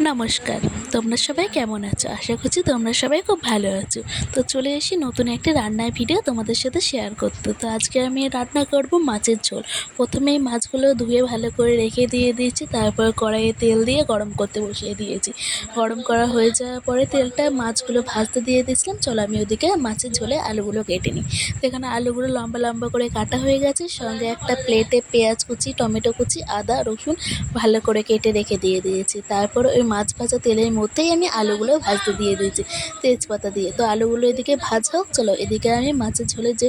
নমস্কার। তোমরা সবাই কেমন আছো? আশা করছি তোমরা সবাই খুব ভালো আছো। তো চলে এসেছি নতুন একটি রান্নার ভিডিও তোমাদের সাথে শেয়ার করতে। তো আজকে আমি রান্না করব মাছের ঝোল। প্রথমেই মাছগুলো ধুয়ে ভালো করে রেখে দিয়েছি, তারপর কড়াইয়ে তেল দিয়ে গরম করতে বসিয়ে দিয়েছি। গরম করা হয়ে যাওয়ার পরে তেলটা মাছগুলো ভাজতে দিয়ে দিয়েছিলাম। চলো আমি ওদিকে মাছের ঝোলে আলুগুলো কেটে নিই। তো এখানে আলুগুলো লম্বা লম্বা করে কাটা হয়ে গেছে, সঙ্গে একটা প্লেটে পেঁয়াজ কুচি, টমেটো কুচি, আদা রসুন ভালো করে কেটে রেখে দিয়েছি। তারপর ওই মাছ ভাজা তেলের মধ্যেই আমি আলুগুলো ভাজতে দিয়ে দিয়েছি তেজপাতা দিয়ে। তো আলুগুলো এদিকে ভাজা হোক, চলো এদিকে আমি মাছের ঝোলে যে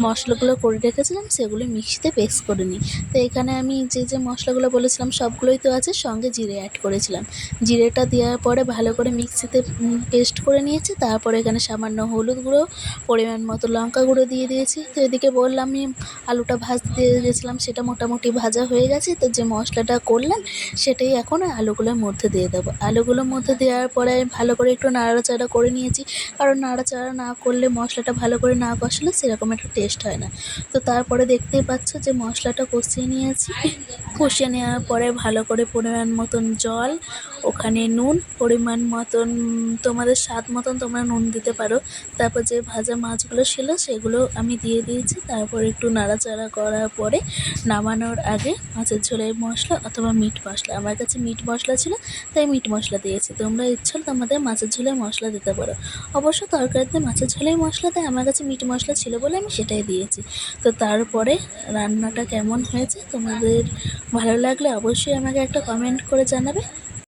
মশলাগুলো করে রেখেছিলাম সেগুলো মিক্সিতে পেস্ট করে নিই। তো এখানে আমি যে মশলাগুলো বলেছিলাম সবগুলোই তো আছে, সঙ্গে জিরে অ্যাড করেছিলাম। জিরেটা দেওয়ার পরে ভালো করে মিক্সিতে পেস্ট করে নিয়েছি। তারপরে এখানে সামান্য হলুদ গুঁড়ো, পরিমাণ মতো লঙ্কা গুঁড়ো দিয়ে দিয়েছি। তো এদিকে বললাম আমি আলুটা ভাজতে দিয়ে গেছিলাম, সেটা মোটামুটি ভাজা হয়ে গেছে। তো যে মশলাটা করলাম সেটাই এখন আলুগুলোর মধ্যে দিয়ে দেবো। আলুগুলোর মধ্যে দেওয়ার পরে ভালো করে একটু নাড়াচাড়া করে নিয়েছি, কারণ নাড়াচাড়া না করলে মশলাটা ভালো করে না কষালে সেরকম একটা টেস্ট হয় না। তো তারপরে দেখতেই পাচ্ছ যে মশলাটা কষিয়ে নিয়েছি। কষিয়ে নেওয়ার পরে ভালো করে পরিমাণ মতন জল, ওখানে নুন পরিমাণ মতন, তোমাদের স্বাদ মতন তোমরা নুন দিতে পারো। তারপর যে ভাজা মাছগুলো ছিল সেগুলো আমি দিয়ে দিয়েছি। তারপর একটু নাড়াচাড়া করার পরে নামানোর আগে মাছের ঝোলের মশলা অথবা মিট মশলা, আমার কাছে মিট মশলা ছিল তাই মিট মশলা দিয়েছি। তোমরা ইচ্ছা তোমাদের মাছের ঝোলের মশলা দিতে পারো। অবশ্য তরকারিতে মাছের ঝোলের মশলা দেয়, আমার কাছে মিট মশলা ছিল বলে আমি সেটাই দিয়েছি। তো তারপরে রান্নাটা কেমন হয়েছে তোমাদের ভালো লাগলে অবশ্যই আমাকে একটা কমেন্ট করে জানাবে।